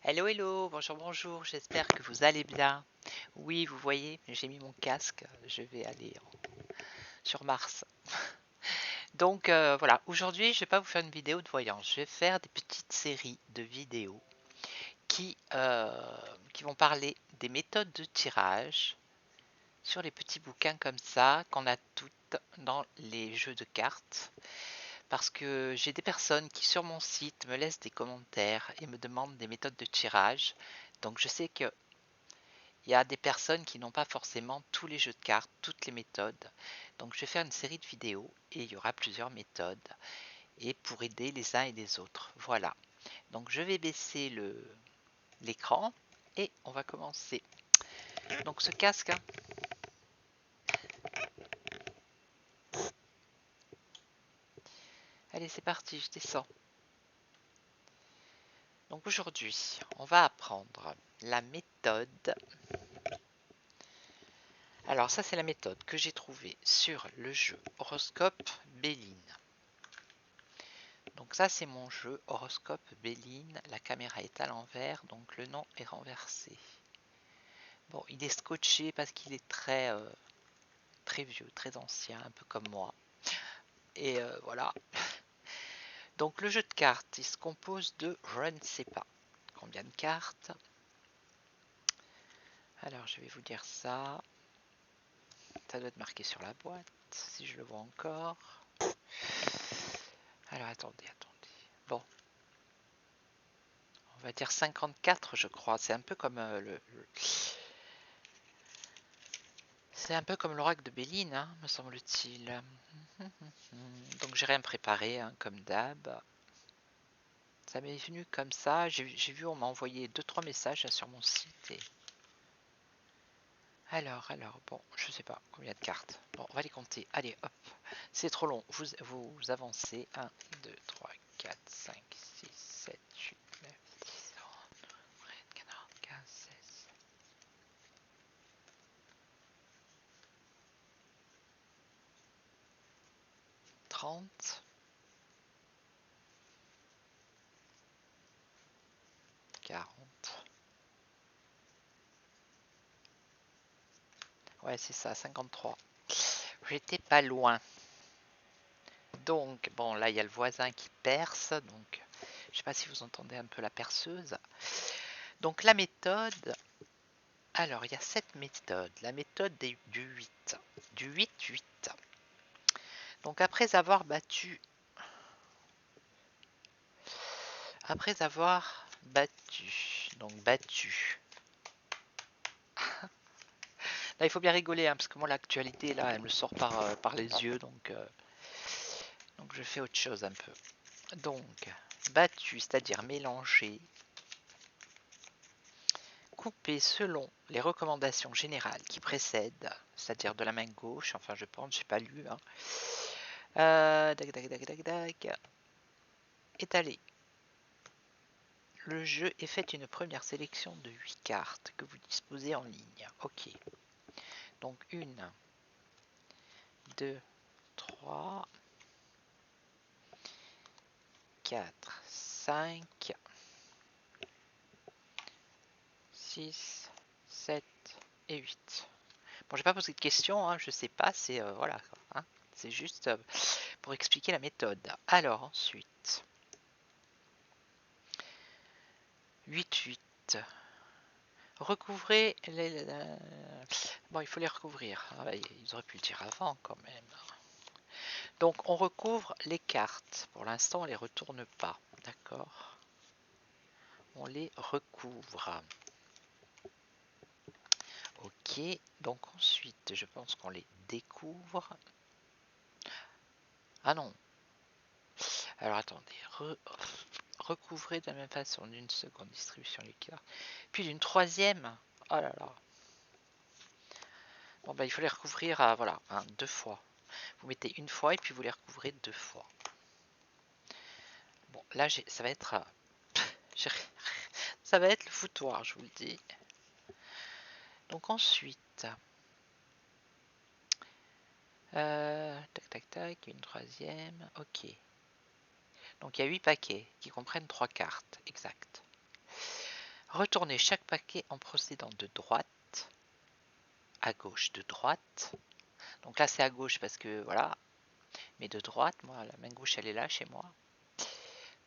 Hello, hello, bonjour, bonjour, j'espère que vous allez bien. Oui, vous voyez, j'ai mis mon casque, je vais aller sur Mars. Donc voilà, aujourd'hui je vais pas vous faire une vidéo de voyance, je vais faire des petites séries de vidéos qui vont parler des méthodes de tirage sur les petits bouquins comme ça qu'on a toutes dans les jeux de cartes. Parce que j'ai des personnes qui sur mon site me laissent des commentaires et me demandent des méthodes de tirage. Donc je sais que il y a des personnes qui n'ont pas forcément tous les jeux de cartes, toutes les méthodes. Donc je vais faire une série de vidéos et il y aura plusieurs méthodes et pour aider les uns et les autres. Voilà. Donc je vais baisser l'écran et on va commencer. Donc ce casque, hein. Allez, c'est parti, je descends. Donc aujourd'hui, on va apprendre la méthode. Alors ça, c'est la méthode que j'ai trouvée sur le jeu Horoscope Béline. Donc ça, c'est mon jeu Horoscope Béline. La caméra est à l'envers, donc le nom est renversé. Bon, il est scotché parce qu'il est très vieux, très ancien, un peu comme moi. Et voilà. Donc le jeu de cartes, il se compose de je ne sais pas combien de cartes. Alors je vais vous dire ça. Ça doit être marqué sur la boîte, si je le vois encore. Alors attendez. Bon, on va dire 54, je crois. C'est un peu comme c'est un peu comme l'oracle de Béline, hein, me semble-t-il. Donc j'ai rien préparé, hein, comme d'hab. Ça m'est venu comme ça. J'ai vu, on m'a envoyé 2-3 messages là, sur mon site. Alors, bon, je sais pas combien de cartes. Bon, on va les compter. Allez, hop. C'est trop long. Vous avancez. 1, 2, 3, 4, 5, 6, 7, 8, 9, 10, 11, 13, 14, 15, 16. 30, 40. Ouais, c'est ça, 53. J'étais pas loin. Donc, bon, là, il y a le voisin qui perce. Donc, je sais pas si vous entendez un peu la perceuse. Donc, la méthode. Alors, il y a cette méthode. La méthode du 8. Du 8-8. Donc, après avoir battu. Donc battu. Là, il faut bien rigoler, hein, parce que moi, l'actualité, là, elle me sort par les yeux. Donc, je fais autre chose un peu. Donc, battu, c'est-à-dire mélanger, coupé selon les recommandations générales qui précèdent, c'est-à-dire de la main gauche, enfin je pense, j'ai pas lu, hein. Étaler. Le jeu est fait une première sélection de 8 cartes que vous disposez en ligne. Ok. Donc 1, 2, 3, 4, 5, 6, 7 et 8. Bon, j'ai pas posé de questions, hein, je sais pas, c'est voilà, hein, c'est juste pour expliquer la méthode. Alors ensuite, 8-8. Recouvrez les... Bon, il faut les recouvrir. Ah, ils auraient pu le dire avant quand même. Donc on recouvre les cartes. Pour l'instant, on les retourne pas. D'accord? On les recouvre. Ok. Donc ensuite, je pense qu'on les découvre. Ah non. Alors attendez. Recouvrer de la même façon d'une seconde distribution des cartes. Puis d'une troisième. Oh là là. Bon bah il faut les recouvrir à voilà, hein, 2 fois. Vous mettez une fois et puis vous les recouvrez 2 fois. Bon là ça va être ça va être le foutoir, je vous le dis. Donc ensuite, tac, une troisième, ok. Donc il y a 8 paquets qui comprennent 3 cartes, exact. Retournez chaque paquet en procédant de droite à gauche, de droite. Donc là, c'est à gauche parce que voilà, mais de droite, moi, la main gauche, elle est là chez moi.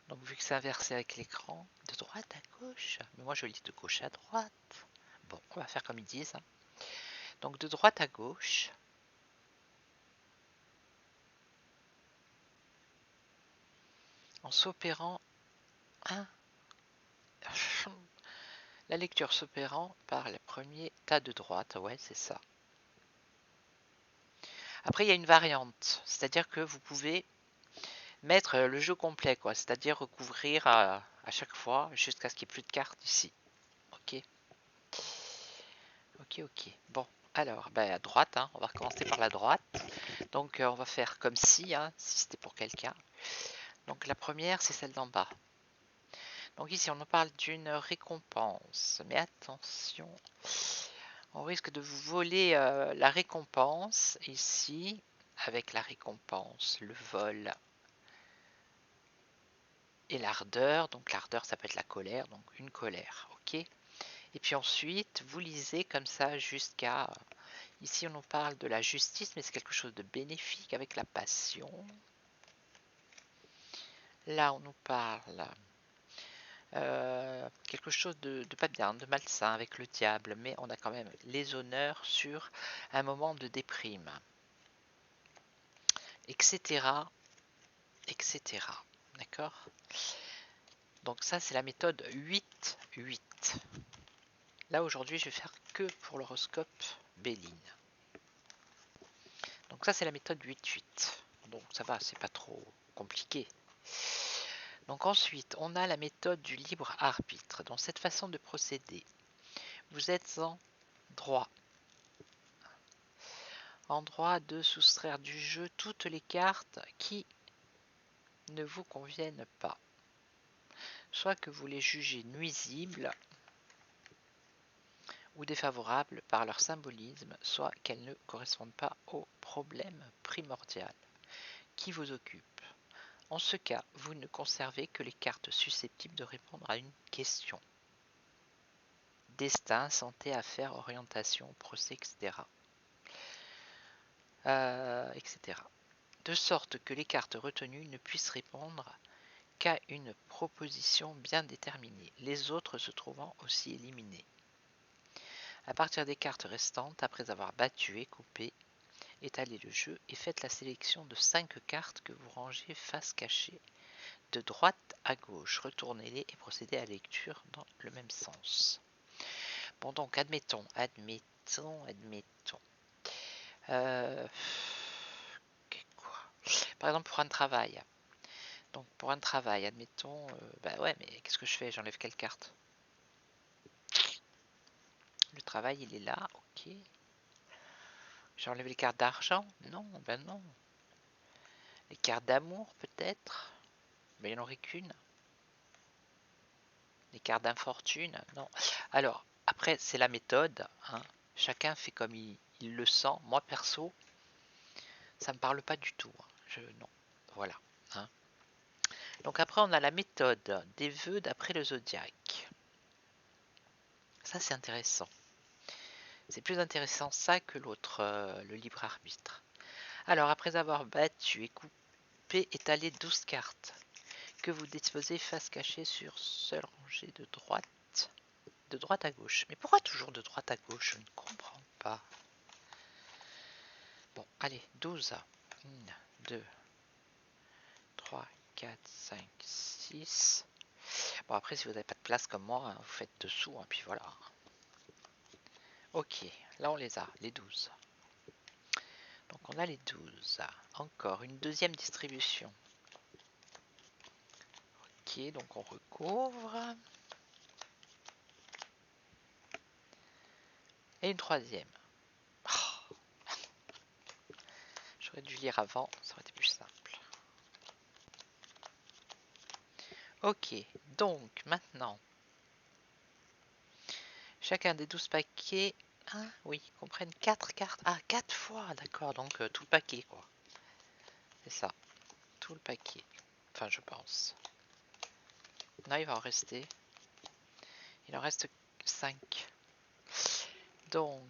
Donc vu que c'est inversé avec l'écran, de droite à gauche. Mais moi, je lis de gauche à droite. Bon, on va faire comme ils disent. Hein. Donc de droite à gauche. En s'opérant... Hein, la lecture s'opérant par le premier tas de droite. Ouais, c'est ça. Après, il y a une variante. C'est-à-dire que vous pouvez mettre le jeu complet, quoi. C'est-à-dire recouvrir à chaque fois jusqu'à ce qu'il n'y ait plus de cartes ici. Ok. Ok, ok. Bon, alors, ben, à droite, hein, on va recommencer par la droite. Donc, on va faire comme si, hein, si c'était pour quelqu'un. Donc, la première, c'est celle d'en bas. Donc, ici, on nous parle d'une récompense. Mais attention, on risque de vous voler la récompense. Ici, avec la récompense, le vol et l'ardeur. Donc, l'ardeur, ça peut être la colère. Donc, une colère. Ok. Et puis ensuite, vous lisez comme ça jusqu'à... Ici, on nous parle de la justice, mais c'est quelque chose de bénéfique avec la passion. Là, on nous parle quelque chose de pas bien, de malsain avec le diable, mais on a quand même les honneurs sur un moment de déprime, etc., etc. D'accord? Donc ça, c'est la méthode 8-8. Là, aujourd'hui, je vais faire que pour l'horoscope Béline. Donc ça, c'est la méthode 8-8. Donc ça va, c'est pas trop compliqué. Donc ensuite, on a la méthode du libre arbitre. Dans cette façon de procéder, vous êtes en droit de soustraire du jeu toutes les cartes qui ne vous conviennent pas. Soit que vous les jugez nuisibles ou défavorables par leur symbolisme, soit qu'elles ne correspondent pas au problème primordial qui vous occupe. En ce cas, vous ne conservez que les cartes susceptibles de répondre à une question. Destin, santé, affaires, orientation, procès, etc. etc. De sorte que les cartes retenues ne puissent répondre qu'à une proposition bien déterminée, les autres se trouvant aussi éliminées. À partir des cartes restantes, après avoir battu et coupé, étalez le jeu et faites la sélection de 5 cartes que vous rangez face cachée de droite à gauche. Retournez-les et procédez à la lecture dans le même sens. Bon, donc admettons. Quoi Par exemple, pour un travail. Donc, pour un travail, admettons. Bah ouais, mais qu'est-ce que je fais? J'enlève quelle carte? Le travail, il est là, ok. J'enlève les cartes d'argent? Non, ben non. Les cartes d'amour, peut-être? Mais il n'y en aurait qu'une. Les cartes d'infortune? Non. Alors, après, c'est la méthode. Hein. Chacun fait comme il le sent. Moi, perso, ça me parle pas du tout. Hein. Non. Voilà. Hein. Donc après, on a la méthode des vœux d'après le zodiaque. Ça, c'est intéressant. C'est plus intéressant ça que l'autre, le libre arbitre. Alors, après avoir battu et coupé, étalé 12 cartes que vous disposez face cachée sur seule rangée de droite à gauche. Mais pourquoi toujours de droite à gauche? Je ne comprends pas. Bon, allez, 12. 1, 2, 3, 4, 5, 6. Bon, après, si vous n'avez pas de place comme moi, vous faites dessous, hein, puis voilà. Ok, là on les a, les 12. Donc on a les 12. Encore une deuxième distribution. Ok, donc on recouvre. Et une troisième. Oh, j'aurais dû lire avant, ça aurait été plus simple. Ok, donc maintenant, chacun des 12 paquets, oui, comprennent 4 cartes. Ah, 4 fois, d'accord, donc tout le paquet, quoi. C'est ça, tout le paquet. Enfin, je pense. Là, il va en rester. Il en reste 5. Donc,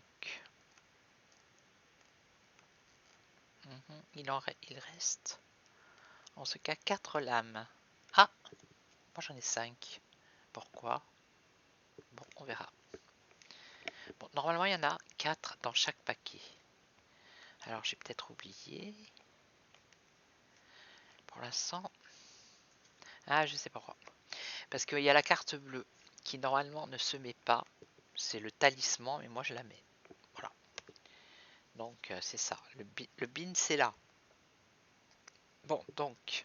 il reste en ce cas 4 lames. Ah, moi j'en ai 5. Pourquoi? Bon, on verra. Bon, normalement, il y en a 4 dans chaque paquet. Alors, j'ai peut-être oublié. Pour l'instant... Ah, je sais pas pourquoi. Parce qu'il y a la carte bleue qui, normalement, ne se met pas. C'est le talisman, mais moi, je la mets. Voilà. Donc, c'est ça. Le bin, c'est là. Bon, donc,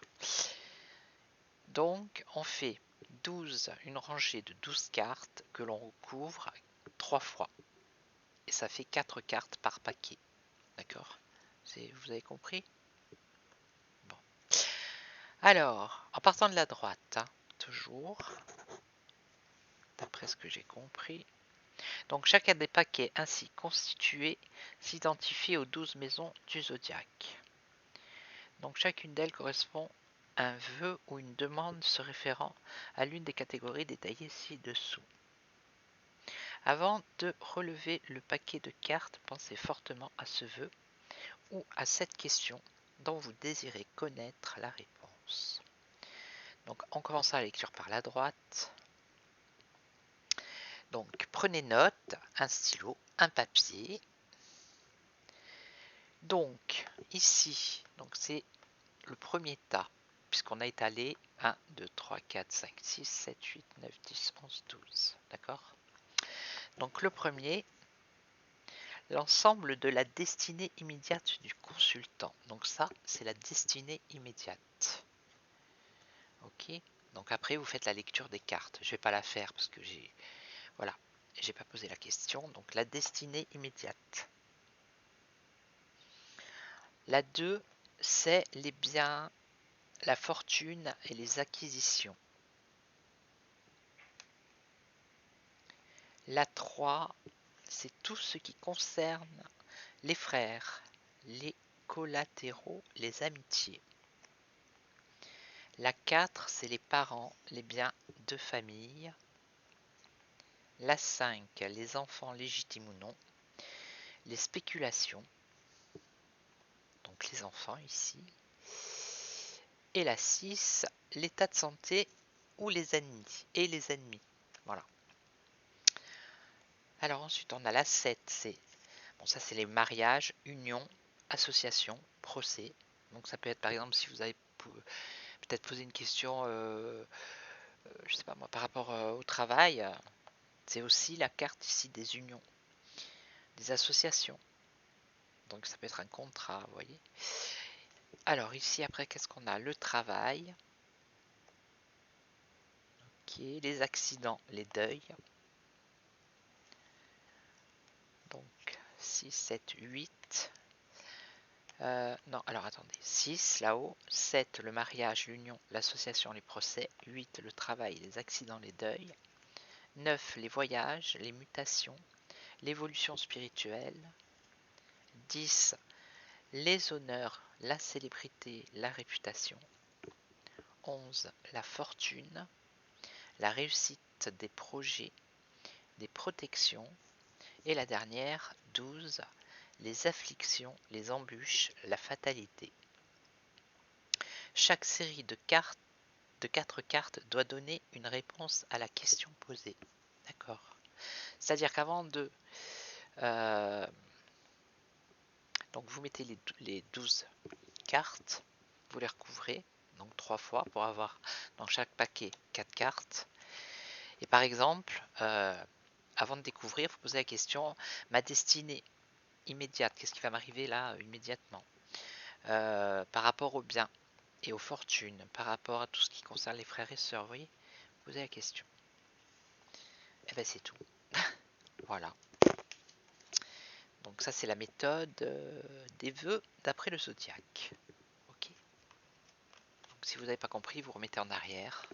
on fait 12, une rangée de 12 cartes que l'on recouvre 3 fois. Et ça fait 4 cartes par paquet. D'accord? Vous avez compris? Bon. Alors, en partant de la droite, hein, toujours, d'après ce que j'ai compris. Donc, chacun des paquets ainsi constitués s'identifie aux 12 maisons du zodiaque. Donc, chacune d'elles correspond à un vœu ou une demande se référant à l'une des catégories détaillées ci-dessous. Avant de relever le paquet de cartes, pensez fortement à ce vœu ou à cette question dont vous désirez connaître la réponse. Donc, on commence la lecture par la droite. Donc, prenez note, un stylo, un papier. Donc, ici, c'est le premier tas, puisqu'on a étalé 1, 2, 3, 4, 5, 6, 7, 8, 9, 10, 11, 12. D'accord? Donc, le premier, l'ensemble de la destinée immédiate du consultant. Donc, ça, c'est la destinée immédiate. Ok? Donc, après, vous faites la lecture des cartes. Je ne vais pas la faire parce que j'ai pas posé la question. Donc, la destinée immédiate. La 2, c'est les biens, la fortune et les acquisitions. La 3, c'est tout ce qui concerne les frères, les collatéraux, les amitiés. La 4, c'est les parents, les biens de famille. La 5, les enfants légitimes ou non. Les spéculations, donc les enfants ici. Et la 6, l'état de santé ou les ennemis. Et les ennemis. Voilà. Alors ensuite, on a la 7, ça c'est les mariages, unions, associations, procès. Donc ça peut être par exemple si vous avez peut-être posé une question, je sais pas moi, par rapport au travail, c'est aussi la carte ici des unions, des associations. Donc ça peut être un contrat, vous voyez. Alors ici après, qu'est-ce qu'on a? Le travail, ok, les accidents, les deuils. Donc 6, 7, 8. Non, alors attendez. 6 là-haut, 7 le mariage, l'union, l'association, les procès, 8 le travail, les accidents, les deuils, 9 les voyages, les mutations, l'évolution spirituelle, 10 les honneurs, la célébrité, la réputation, 11 la fortune, la réussite des projets, des protections, et la dernière, 12 les afflictions, les embûches, la fatalité. Chaque série de 4 cartes doit donner une réponse à la question posée. D'accord? C'est-à-dire qu'avant de... donc vous mettez les 12 cartes, vous les recouvrez, donc 3 fois pour avoir dans chaque paquet 4 cartes. Et par exemple, avant de découvrir, vous posez la question, ma destinée immédiate, qu'est-ce qui va m'arriver là immédiatement? Par rapport aux biens et aux fortunes, par rapport à tout ce qui concerne les frères et sœurs, vous voyez, posez la question. Et bien c'est tout. Voilà. Donc ça c'est la méthode des vœux d'après le zodiaque. Ok. Donc si vous n'avez pas compris, vous remettez en arrière.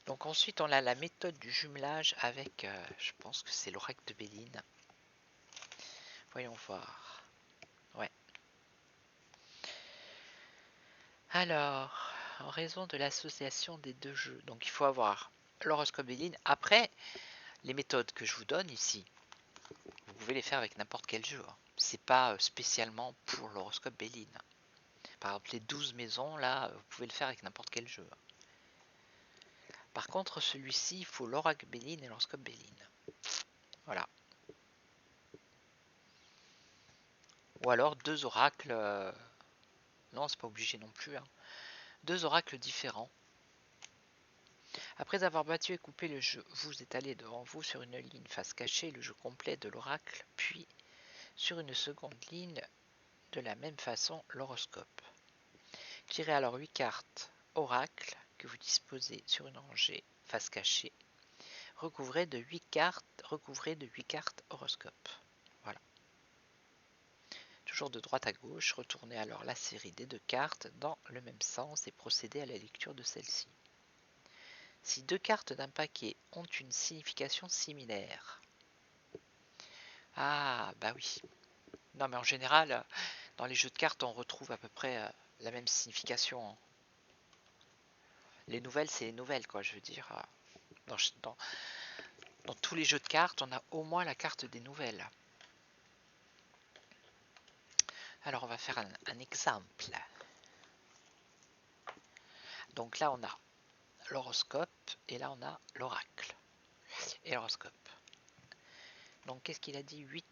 Donc ensuite on a la méthode du jumelage avec, je pense que c'est l'oracle de Béline. Voyons voir. Ouais. Alors, en raison de l'association des deux jeux, donc il faut avoir l'horoscope Béline. Après, les méthodes que je vous donne ici, vous pouvez les faire avec n'importe quel jeu. C'est pas spécialement pour l'horoscope Béline. Par exemple, les 12 maisons, là, vous pouvez le faire avec n'importe quel jeu. Par contre, celui-ci, il faut l'oracle Béline et l'horoscope Béline. Voilà. Ou alors 2 oracles. Non, c'est pas obligé non plus. 2 oracles différents. Après avoir battu et coupé le jeu, vous étalez devant vous sur une ligne face cachée le jeu complet de l'oracle, puis sur une seconde ligne de la même façon l'horoscope. Tirez alors 8 cartes oracle que vous disposez sur une rangée face cachée, recouvrées de 8 cartes horoscope. Voilà. Toujours de droite à gauche, retournez alors la série des 2 cartes dans le même sens et procédez à la lecture de celle-ci. Si 2 cartes d'un paquet ont une signification similaire. Ah, bah oui. Non, mais en général, dans les jeux de cartes, on retrouve à peu près la même signification. Les nouvelles, c'est les nouvelles, quoi, je veux dire. Dans tous les jeux de cartes, on a au moins la carte des nouvelles. Alors, on va faire un exemple. Donc là, on a l'horoscope, et là, on a l'oracle. Et l'horoscope. Donc, qu'est-ce qu'il a dit? 8.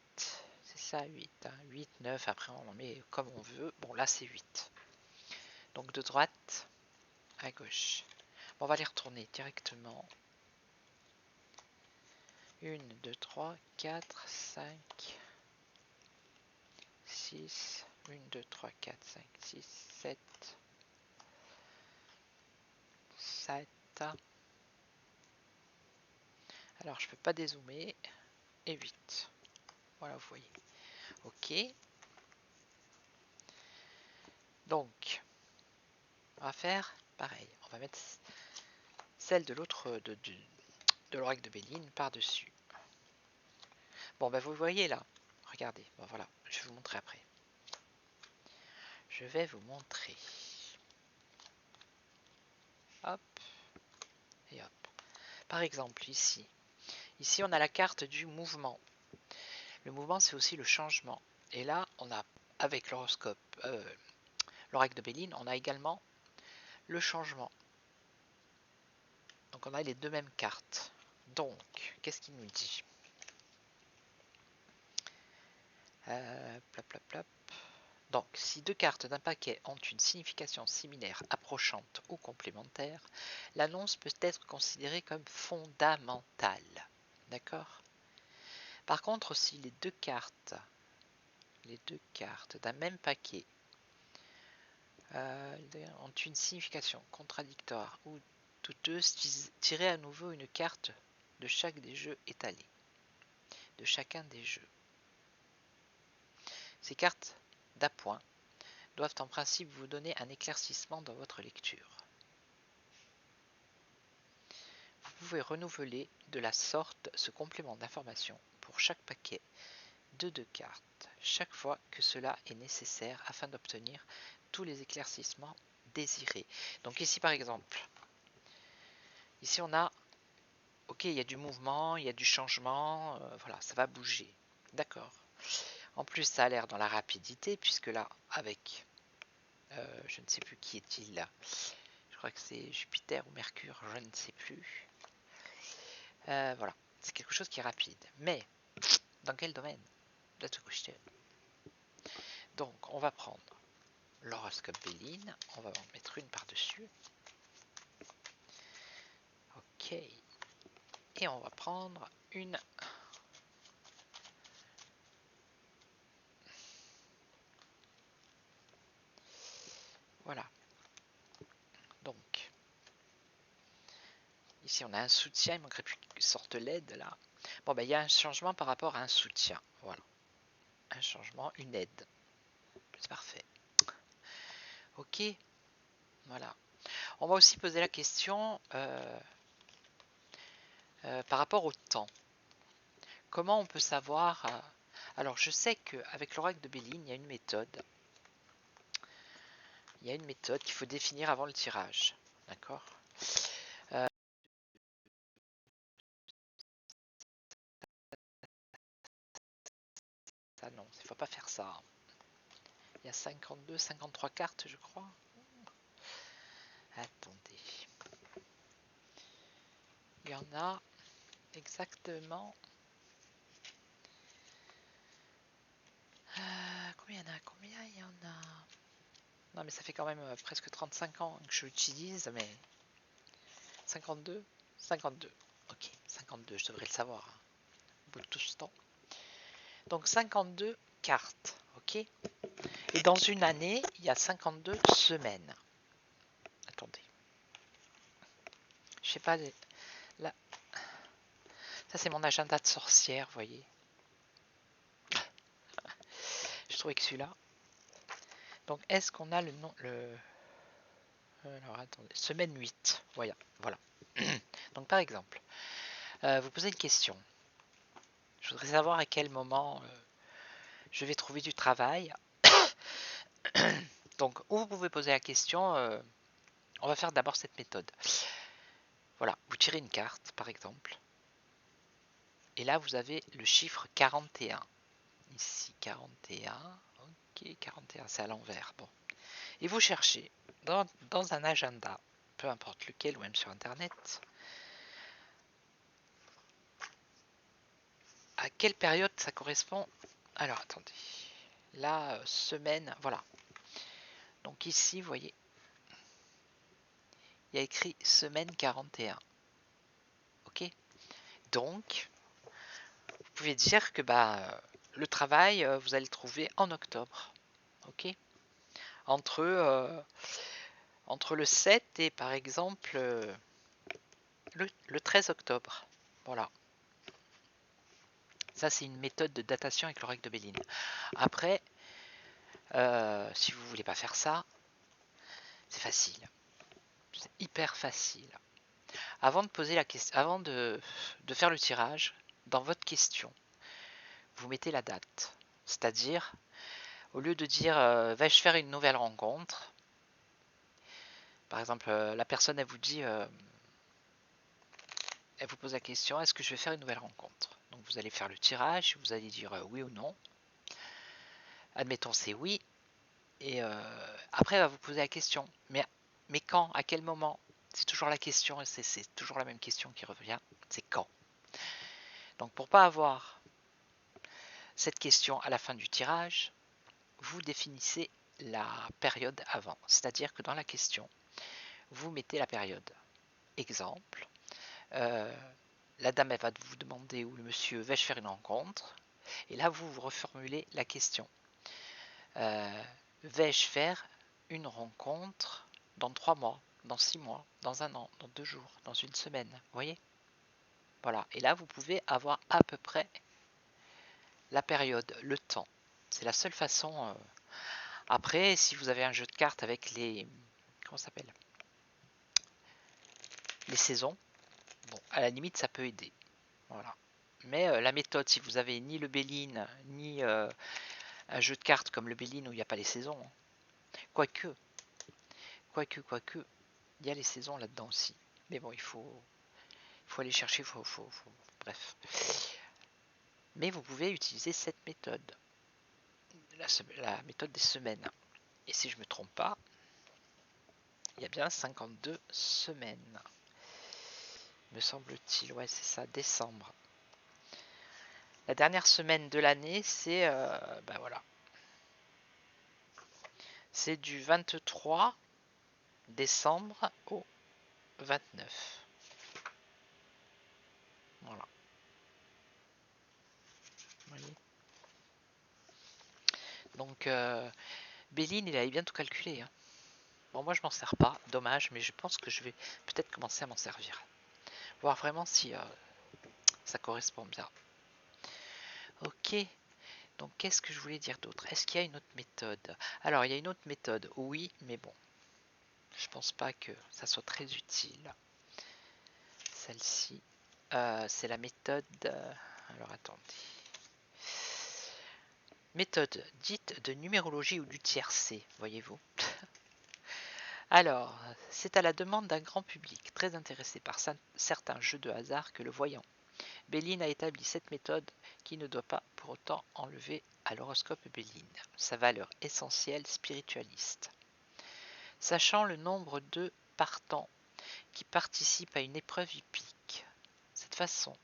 C'est ça, 8. 8, 9, après, on en met comme on veut. Bon, là, c'est 8. Donc, de droite à gauche. Bon, on va les retourner directement. 1, 2, 3, 4, 5, 6, 1, 2, 3, 4, 5, 6, 7, 7. Alors, je peux pas dézoomer. Et 8. Voilà, vous voyez. Ok. Donc, on va faire pareil. On va mettre celle de l'autre de l'oracle de Béline par-dessus. Bon, ben vous voyez là. Regardez. Bon, voilà. Je vais vous montrer après. Je vais vous montrer. Hop. Et hop. Par exemple, ici. Ici, on a la carte du mouvement. Le mouvement, c'est aussi le changement. Et là, on a, avec l'horoscope, l'oracle de Béline, on a également le changement. Donc, on a les 2 mêmes cartes. Donc, qu'est-ce qu'il nous dit? Plop, plop, plop. Donc, si 2 cartes d'un paquet ont une signification similaire, approchante ou complémentaire, l'annonce peut être considérée comme fondamentale. D'accord? Par contre, si les deux cartes d'un même paquet ont une signification contradictoire ou douteuse, tirez à nouveau une carte de chaque des jeux étalés, de chacun des jeux. Ces cartes d'appoint doivent en principe vous donner un éclaircissement dans votre lecture. Vous pouvez renouveler de la sorte ce complément d'information pour chaque paquet de 2 cartes, chaque fois que cela est nécessaire afin d'obtenir tous les éclaircissements désirés. Donc ici par exemple, ici on a, ok, il y a du mouvement, il y a du changement, voilà, ça va bouger. D'accord. En plus, ça a l'air dans la rapidité, puisque là, avec, je ne sais plus qui est-il là, je crois que c'est Jupiter ou Mercure, je ne sais plus. Voilà, c'est quelque chose qui est rapide. Mais, dans quel domaine? That's a question. Donc, on va prendre l'horoscope Béline, on va en mettre une par-dessus. Ok. Et on va prendre une... Voilà. Donc, ici on a un soutien, il manquerait plus qu'une sorte l'aide là. Bon, ben il y a un changement par rapport à un soutien. Voilà. Un changement, une aide. C'est parfait. Ok. Voilà. On va aussi poser la question par rapport au temps. Comment on peut savoir... alors, je sais qu'avec l'oracle de Béline, il y a une méthode. Il y a une méthode qu'il faut définir avant le tirage. D'accord? ça. Il y a 52, 53 cartes, je crois. Attendez. Il y en a exactement... combien il y en a? Combien il y en a? Non, mais ça fait quand même presque 35 ans que je l'utilise, mais... 52? 52. Ok, 52, je devrais le savoir. Hein, au bout de tout ce temps. Donc 52 cartes, ok? Et dans une année, il y a 52 semaines. Attendez. Je sais pas, là... Ça c'est mon agenda de sorcière, vous voyez. Je trouvais que celui-là. Donc est-ce qu'on a le nom... Alors attendez, semaine 8, voilà. Donc par exemple, vous posez une question. Je voudrais savoir à quel moment je vais trouver du travail. Donc, où vous pouvez poser la question, on va faire d'abord cette méthode. Voilà, vous tirez une carte, par exemple. Et là, vous avez le chiffre 41. Ici, 41. Ok, 41, c'est à l'envers. Bon. Et vous cherchez dans un agenda, peu importe lequel, ou même sur Internet, à quelle période ça correspond. Alors, attendez. La semaine, voilà. Donc ici, vous voyez, il y a écrit semaine 41. Ok. Donc, vous pouvez dire que le travail, vous allez le trouver en octobre. Ok. Entre, entre le 7 et par exemple le 13 octobre. Voilà. Ça, c'est une méthode de datation avec le règle de Béline. Après, si vous voulez pas faire ça, c'est facile. C'est hyper facile. Avant de poser la question, avant de faire le tirage, dans votre question, vous mettez la date. C'est-à-dire, au lieu de dire vais-je faire une nouvelle rencontre, par exemple, la personne elle vous dit, elle vous pose la question est-ce que je vais faire une nouvelle rencontre? Donc vous allez faire le tirage, vous allez dire oui ou non. Admettons c'est oui, et après elle va vous poser la question. Mais quand? À quel moment? C'est toujours la question, et c'est toujours la même question qui revient, c'est quand? Donc pour pas avoir cette question à la fin du tirage, vous définissez la période avant. C'est-à-dire que dans la question, vous mettez la période. Exemple, la dame elle va vous demander ou le monsieur vais-je faire une rencontre? Et là vous reformulez la question. Vais-je faire une rencontre dans 3 mois, dans 6 mois, dans 1 an, dans 2 jours, dans une semaine? Vous voyez? Voilà. Et là vous pouvez avoir à peu près la période, le temps. C'est la seule façon. Après, si vous avez un jeu de cartes avec les... Comment ça s'appelle? Les saisons. Bon, à la limite, ça peut aider. Voilà. Mais la méthode, si vous avez ni le Béline, ni un jeu de cartes comme le Béline où il n'y a pas les saisons, hein. Quoique, il y a les saisons là-dedans aussi. Mais bon, il faut aller chercher, bref. Mais vous pouvez utiliser cette méthode, la méthode des semaines. Et si je ne me trompe pas, il y a bien 52 semaines. Me semble-t-il, ouais, c'est ça, décembre. La dernière semaine de l'année, c'est voilà. C'est du 23 décembre au 29. Voilà. Vous voyez. Donc Béline, il avait bien tout calculé. Hein. Bon, moi je m'en sers pas, dommage, mais je pense que je vais peut-être commencer à m'en servir. Voir vraiment si ça correspond bien. Ok. Donc qu'est-ce que je voulais dire d'autre? Est-ce qu'il y a une autre méthode? Alors il y a une autre méthode, oui, mais bon. Je pense pas que ça soit très utile. Celle-ci. C'est la méthode... alors attendez. Méthode dite de numérologie ou du tiercé, voyez-vous. Alors, c'est à la demande d'un grand public très intéressé par certains jeux de hasard que le voyant Béline a établi cette méthode qui ne doit pas pour autant enlever à l'horoscope Béline sa valeur essentielle spiritualiste. Sachant le nombre de partants qui participent à une épreuve hippique, cette façon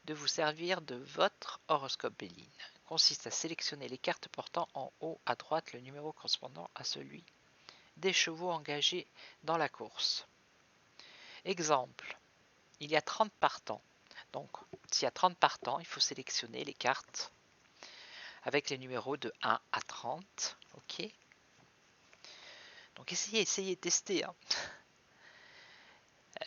de vous servir de votre horoscope Béline consiste à sélectionner les cartes portant en haut à droite le numéro correspondant à celui des chevaux engagés dans la course. Exemple, il y a 30 partants. Donc, s'il y a 30 partants, il faut sélectionner les cartes avec les numéros de 1 à 30. Ok. Donc, essayez, testez. Hein.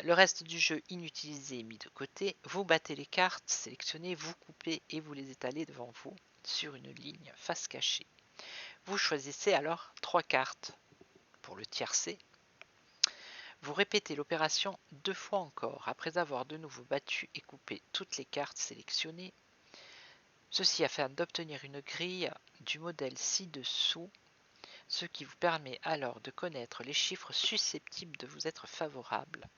Le reste du jeu inutilisé mis de côté, vous battez les cartes, sélectionnez, vous coupez et vous les étalez devant vous sur une ligne face cachée. Vous choisissez alors 3 cartes pour le tiercé. Vous répétez l'opération 2 fois encore après avoir de nouveau battu et coupé toutes les cartes sélectionnées. Ceci afin d'obtenir une grille du modèle ci-dessous, ce qui vous permet alors de connaître les chiffres susceptibles de vous être favorables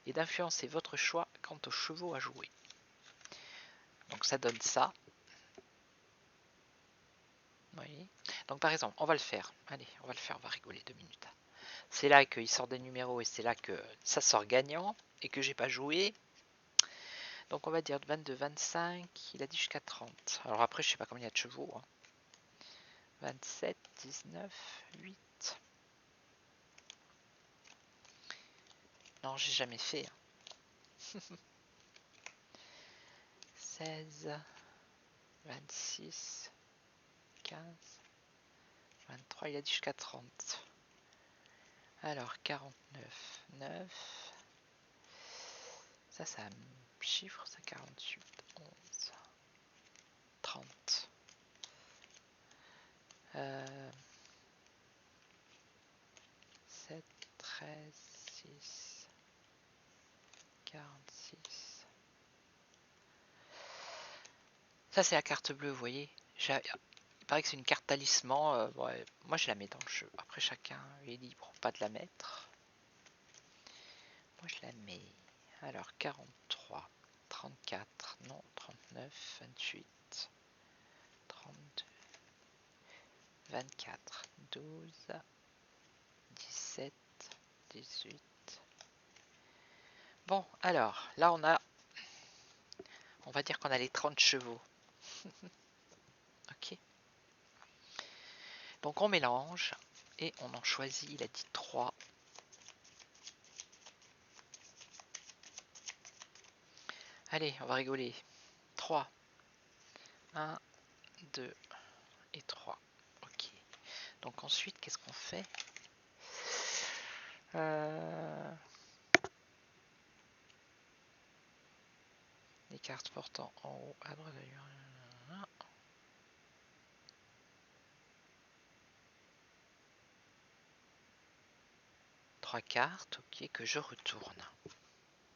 et d'influencer votre choix quant aux chevaux à jouer. Donc ça donne ça. Oui. Donc par exemple, on va le faire. Allez, on va le faire, on va rigoler 2 minutes. C'est là qu'il sort des numéros et c'est là que ça sort gagnant et que j'ai pas joué. Donc on va dire 22, 25, il a dit jusqu'à 30. Alors après, je sais pas combien il y a de chevaux. Hein. 27, 19, 8. Non, j'ai jamais fait. 16, 26, 15, 23, il a dit jusqu'à 30. Alors 49, 9. Ça un chiffre, ça 48, 11, 30. 7, 13, 6, 46. Ça c'est la carte bleue, vous voyez. Il paraît que c'est une carte talisman. Ouais, moi je la mets dans le jeu. Après chacun est libre pas de la mettre. Moi je la mets. Alors 43, 34, non, 39, 28, 32, 24, 12, 17, 18. Bon, alors, là on va dire qu'on a les 30 chevaux. Ok. Donc on mélange et on en choisit, il a dit 3. Allez, on va rigoler. 3. 1, 2 et 3. Ok. Donc ensuite, qu'est-ce qu'on fait Les cartes portant en haut à droite. 3 cartes, ok, que je retourne.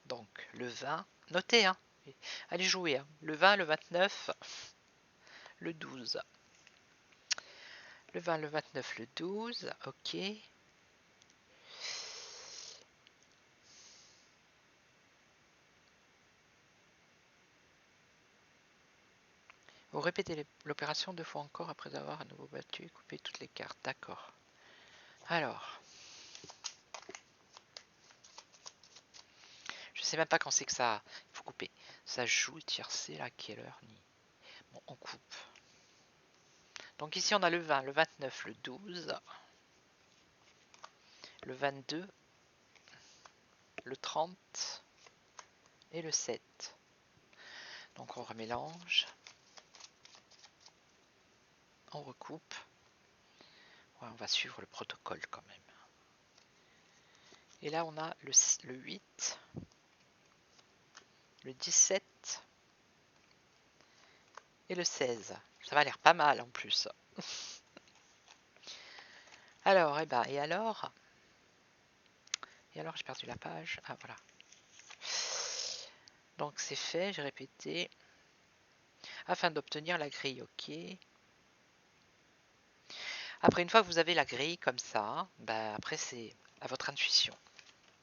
Donc le 20, notez, hein. Allez jouer, hein. Le 20, le 29, le 12. Le 20, le 29, le 12, ok. Vous répétez l'opération 2 fois encore après avoir à nouveau battu et coupé toutes les cartes. D'accord. Alors, je sais même pas quand c'est que ça. Il faut couper. Ça joue le tiercé là, quelle heure ni. Bon, on coupe. Donc ici on a le 20, le 29, le 12, le 22, le 30 et le 7. Donc on remélange. On recoupe. Ouais, on va suivre le protocole quand même. Et là on a le 8, le 17 et le 16. Ça va l'air pas mal en plus. Alors, et alors j'ai perdu la page. Ah voilà. Donc c'est fait, j'ai répété. Afin d'obtenir la grille, ok. Après, une fois que vous avez la grille comme ça, après c'est à votre intuition.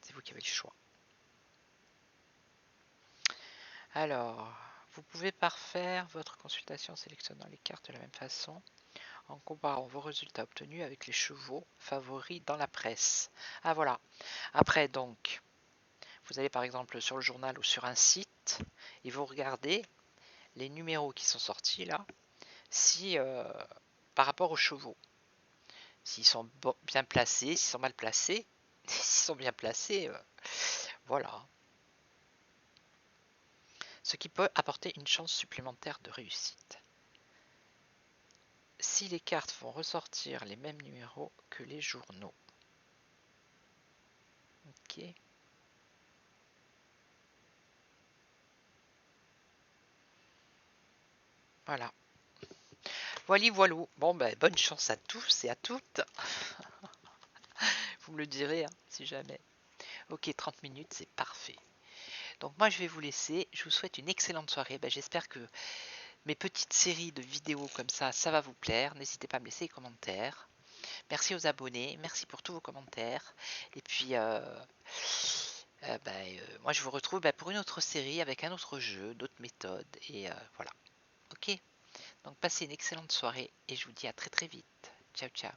C'est vous qui avez le choix. Alors, vous pouvez parfaire votre consultation en sélectionnant les cartes de la même façon, en comparant vos résultats obtenus avec les chevaux favoris dans la presse. Ah voilà. Après donc, vous allez par exemple sur le journal ou sur un site et vous regardez les numéros qui sont sortis là, si par rapport aux chevaux, s'ils sont bien placés, s'ils sont mal placés, s'ils sont bien placés, voilà. Ce qui peut apporter une chance supplémentaire de réussite. Si les cartes font ressortir les mêmes numéros que les journaux. Ok. Voilà. Voilà, voilou. Bon, ben, bonne chance à tous et à toutes. Vous me le direz, hein, si jamais. Ok, 30 minutes, c'est parfait. Donc moi, je vais vous laisser. Je vous souhaite une excellente soirée. Ben, j'espère que mes petites séries de vidéos comme ça va vous plaire. N'hésitez pas à me laisser des commentaires. Merci aux abonnés. Merci pour tous vos commentaires. Et puis, moi, je vous retrouve pour une autre série avec un autre jeu, d'autres méthodes. Et voilà. Ok. Donc passez une excellente soirée et je vous dis à très très vite. Ciao ciao.